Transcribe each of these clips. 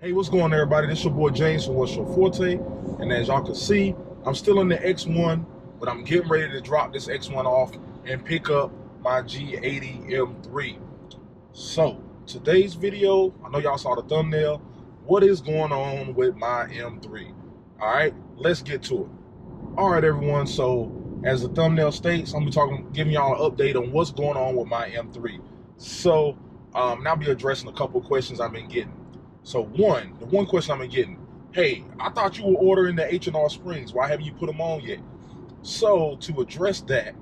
Hey, what's going on, everybody? This your boy James from Forte, and as y'all can see, I'm still in the X1, but I'm getting ready to drop this X1 off and pick up my G80 M3. So, today's video, I know y'all saw the thumbnail. What is going on with my M3? All right, let's get to it. All right, everyone. So, as the thumbnail states, I'm giving y'all an update on what's going on with my M3. So, now I'll be addressing a couple of questions I've been getting. So the one question I've been getting, hey, I thought you were ordering the H&R springs. Why haven't you put them on yet? So to address that,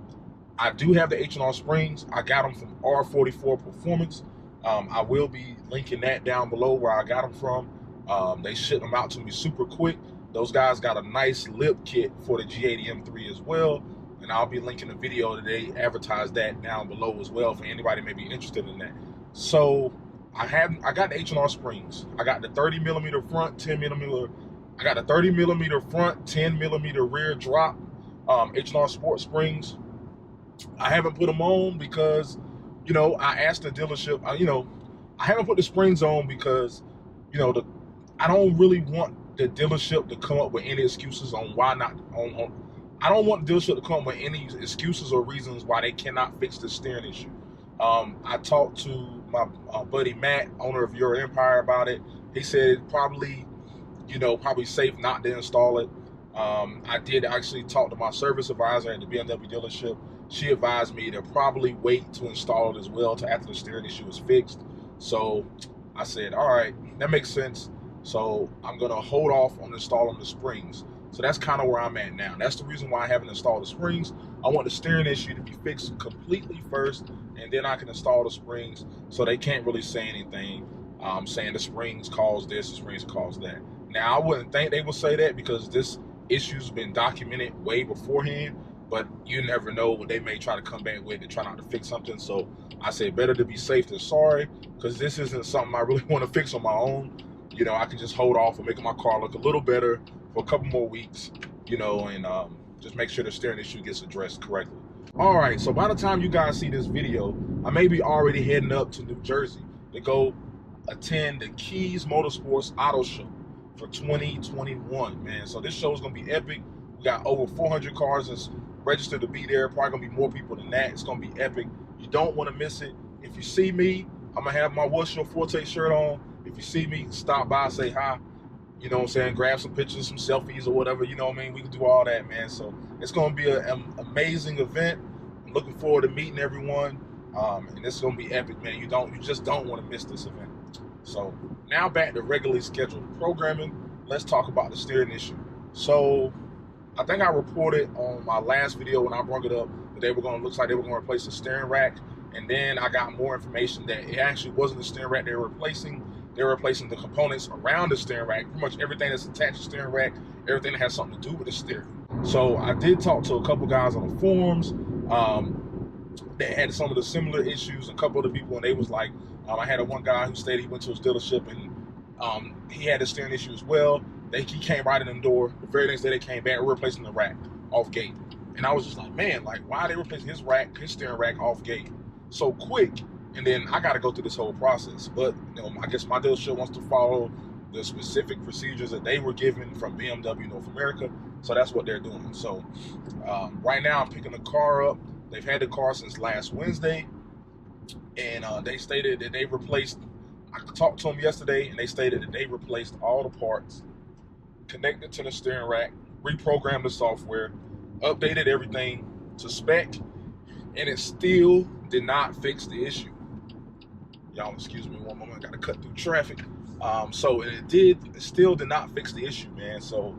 I do have the H&R springs. I got them from R44 Performance. I will be linking that down below where I got them from. They shipped them out to me super quick. Those guys got a nice lip kit for the G80 M3 as well. And I'll be linking a video today, advertise that down below as well for anybody may be interested in that. So I got the H&R springs. I got the 30mm front, 10mm. I got the 30mm front, 10mm rear drop H&R Sport springs. I haven't put them on because, I asked the dealership. I haven't put the springs on because, I don't really want the dealership to come up with any excuses on why not on. I don't want the dealership to come up with any excuses or reasons why they cannot fix the steering issue. I talked to my buddy Matt, owner of Your Empire, about it. He said it's probably safe not to install it. I did actually talk to my service advisor at the BMW dealership. She advised me to probably wait to install it as well to after the steering issue is fixed. So I said, all right, that makes sense. So I'm gonna hold off on installing the springs. So that's kind of where I'm at now. That's the reason why I haven't installed the springs. I want the steering issue to be fixed completely first, and then I can install the springs so they can't really say anything saying the springs cause this, the springs cause that. Now, I wouldn't think they would say that because this issue's been documented way beforehand, but you never know what they may try to come back with to try not to fix something. So I say better to be safe than sorry, because this isn't something I really want to fix on my own. I can just hold off on making my car look a little better for a couple more weeks, and just make sure the steering issue gets addressed correctly. All right, so by the time you guys see this video, I may be already heading up to New Jersey to go attend the Keys Motorsports Auto Show for 2021, man. So this show is gonna be epic. We got over 400 cars that's registered to be there. Probably gonna be more people than that. It's gonna be epic. You don't want to miss it. If you see me, I'm gonna have my What's Your Forte shirt on. If you see me, stop by, say hi. You know what I'm saying? Grab some pictures, some selfies or whatever, you know what I mean? We can do all that, man. So it's going to be an amazing event. I'm looking forward to meeting everyone. And it's going to be epic, man. You just don't want to miss this event. So now back to regularly scheduled programming. Let's talk about the steering issue. So I think I reported on my last video when I brought it up that looks like they were going to replace the steering rack. And then I got more information that it actually wasn't the steering rack they were replacing. They're replacing the components around the steering rack, pretty much everything that's attached to the steering rack, everything that has something to do with the steering. So I did talk to a couple guys on the forums that had some of the similar issues, a couple of the people, and they was like, I had one guy who stated he went to his dealership and he had a steering issue as well. He came right in the door. The very next day they came back, replacing the rack off gate. And I was just like, man, like, why are they replacing his steering rack off gate so quick? And then I got to go through this whole process. But, I guess my dealership wants to follow the specific procedures that they were given from BMW North America. So that's what they're doing. So right now I'm picking the car up. They've had the car since last Wednesday. And they stated that they replaced, I talked to them yesterday, and they stated that they replaced all the parts, connected to the steering rack, reprogrammed the software, updated everything to spec, and it still did not fix the issue. Y'all excuse me one moment, I gotta cut through traffic. So it still did not fix the issue, man. So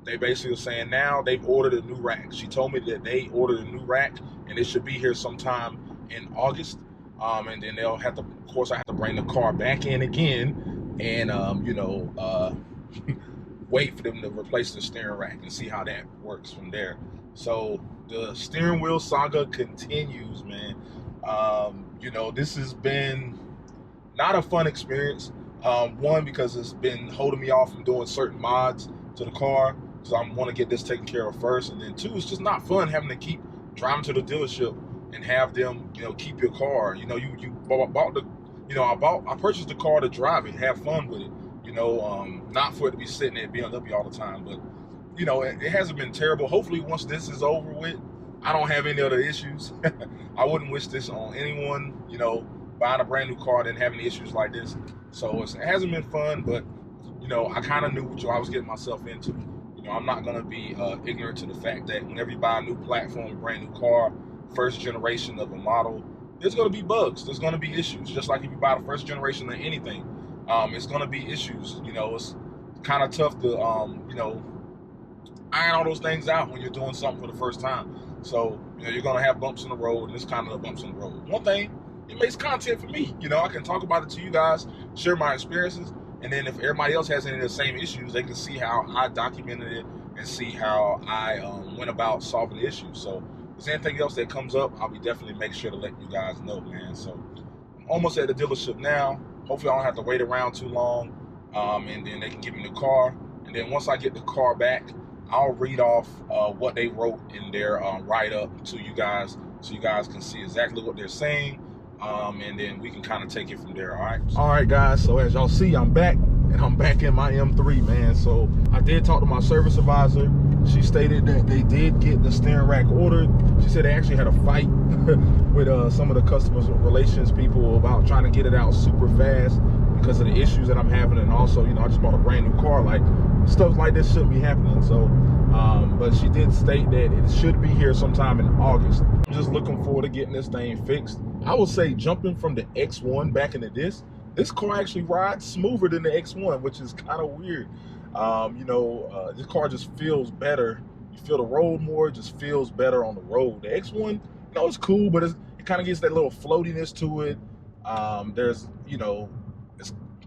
they basically were saying now they've ordered a new rack. She told me that they ordered a new rack and it should be here sometime in August. And then they'll have to, of course, I have to bring the car back in again and, wait for them to replace the steering rack and see how that works from there. So the steering wheel saga continues, man. This has been not a fun experience. One, because it's been holding me off from doing certain mods to the car, so I want to get this taken care of first. And then two, it's just not fun having to keep driving to the dealership and have them, keep your car. You bought the, I purchased the car to drive it, have fun with it. you know, not for it to be sitting at BMW all the time, but you know, it hasn't been terrible. Hopefully once this is over with, I don't have any other issues. I wouldn't wish this on anyone, you know, buying a brand new car and having issues like this. So it hasn't been fun, but you know, I kind of knew what I was getting myself into. You know, I'm not gonna be ignorant to the fact that whenever you buy a new platform, a brand new car, first generation of a model, there's gonna be bugs, there's gonna be issues. Just like if you buy the first generation of anything, it's gonna be issues. You know, it's kind of tough to, you know, iron all those things out when you're doing something for the first time. So, you know, you're gonna have bumps in the road, and this kind of the bumps in the road. One thing, it makes content for me. You know, I can talk about it to you guys, share my experiences, and then if everybody else has any of the same issues, they can see how I documented it and see how I went about solving the issues. So if there's anything else that comes up, I'll be definitely make sure to let you guys know, man. So I'm almost at the dealership now. Hopefully I don't have to wait around too long, and then they can give me the car. And then once I get the car back, I'll read off what they wrote in their write-up to you guys, so you guys can see exactly what they're saying, and then we can kind of take it from there. All right guys, so as y'all see, I'm back, and I'm back in my M3, man. So I did talk to my service advisor. She stated that they did get the steering rack ordered. She said they actually had a fight with some of the customer relations people about trying to get it out super fast because of the issues that I'm having. And also, you know, I just bought a brand new car. Like, stuff like this shouldn't be happening. So but she did state that it should be here sometime in August. I'm just looking forward to getting this thing fixed. I would say jumping from the X1 back into this car actually rides smoother than the X1, which is kind of weird. You know, this car just feels better. You feel the road more, it just feels better on the road. The X1, you know, it's cool, but it kind of gets that little floatiness to it. There's, you know,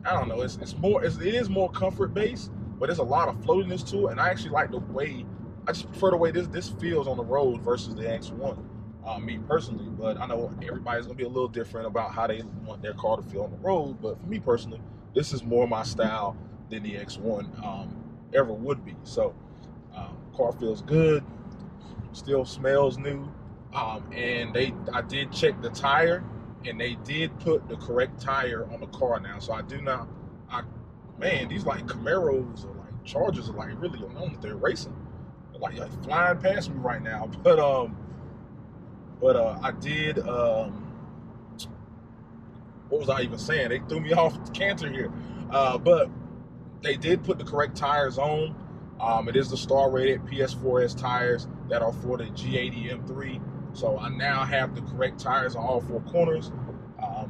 I don't know, it is more comfort based, but there's a lot of floatiness to it, and I actually like the way, I just prefer the way this feels on the road versus the X1, me personally. But I know everybody's gonna be a little different about how they want their car to feel on the road, but for me personally, this is more my style than the X1 ever would be. So car feels good, still smells new, and I did check the tire, and they did put the correct tire on the car now. So man, these like Camaros or like Chargers are like really, I don't know if they're racing. They're like flying past me right now. But I did, what was I even saying? They threw me off the canter here. But they did put the correct tires on. It is the star rated PS4S tires that are for the G80 M3. So I now have the correct tires on all four corners.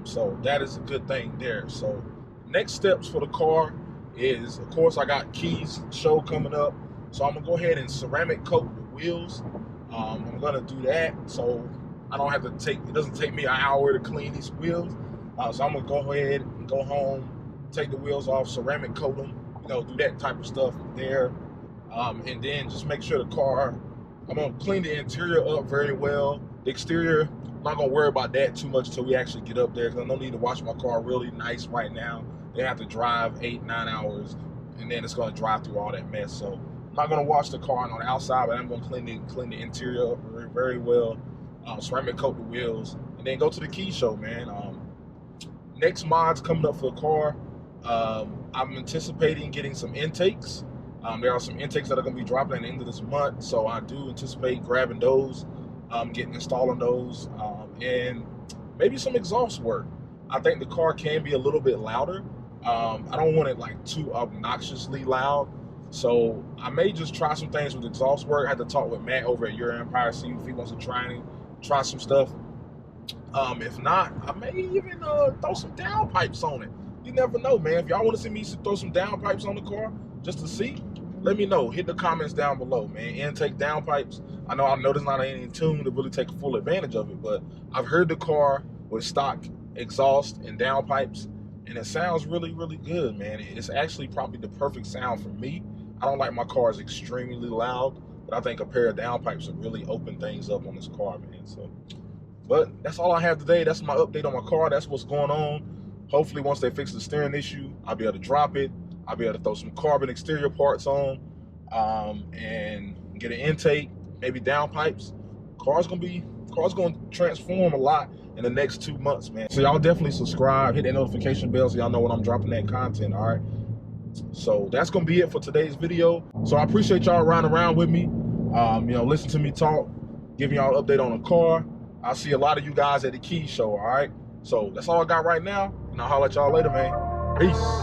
So that is a good thing there. So next steps for the car is, of course, I got keys show coming up. So I'm gonna go ahead and ceramic coat the wheels. I'm gonna do that so I don't have to it doesn't take me an hour to clean these wheels. So I'm gonna go ahead and go home, take the wheels off, ceramic coat them, you know, do that type of stuff there. And then just make sure the car, I'm gonna clean the interior up very well. The exterior, I'm not gonna worry about that too much until we actually get up there, because I don't need to wash my car really nice right now. They have to drive 8-9 hours, and then it's gonna drive through all that mess. So I'm not gonna wash the car on the outside, but I'm gonna clean the interior up very, very well. Ceramic coat the wheels, and then go to the key show, man. Next mods coming up for the car. I'm anticipating getting some intakes. There are some intakes that are going to be dropping at the end of this month, so I do anticipate grabbing those, installing those, and maybe some exhaust work. I think the car can be a little bit louder. I don't want it like too obnoxiously loud, so I may just try some things with exhaust work. I had to talk with Matt over at Your Empire, see if he wants to try some stuff. If not, I may even throw some downpipes on it. You never know, man. If y'all want to see me throw some downpipes on the car just to see, let me know. Hit the comments down below, man. Intake downpipes. I know there's not any in tune to really take full advantage of it, but I've heard the car with stock exhaust and downpipes, and it sounds really, really good, man. It's actually probably the perfect sound for me. I don't like my cars extremely loud, but I think a pair of downpipes would really open things up on this car, man. So, but that's all I have today. That's my update on my car. That's what's going on. Hopefully, once they fix the steering issue, I'll be able to drop it. I'll be able to throw some carbon exterior parts on, and get an intake, maybe downpipes. Car's gonna transform a lot in the next 2 months, man. So y'all definitely subscribe, hit that notification bell so y'all know when I'm dropping that content. All right. So that's gonna be it for today's video. So I appreciate y'all riding around with me, listen to me talk, giving y'all an update on the car. I'll see a lot of you guys at the Key Show, all right? So that's all I got right now, and I'll holler at y'all later, man. Peace.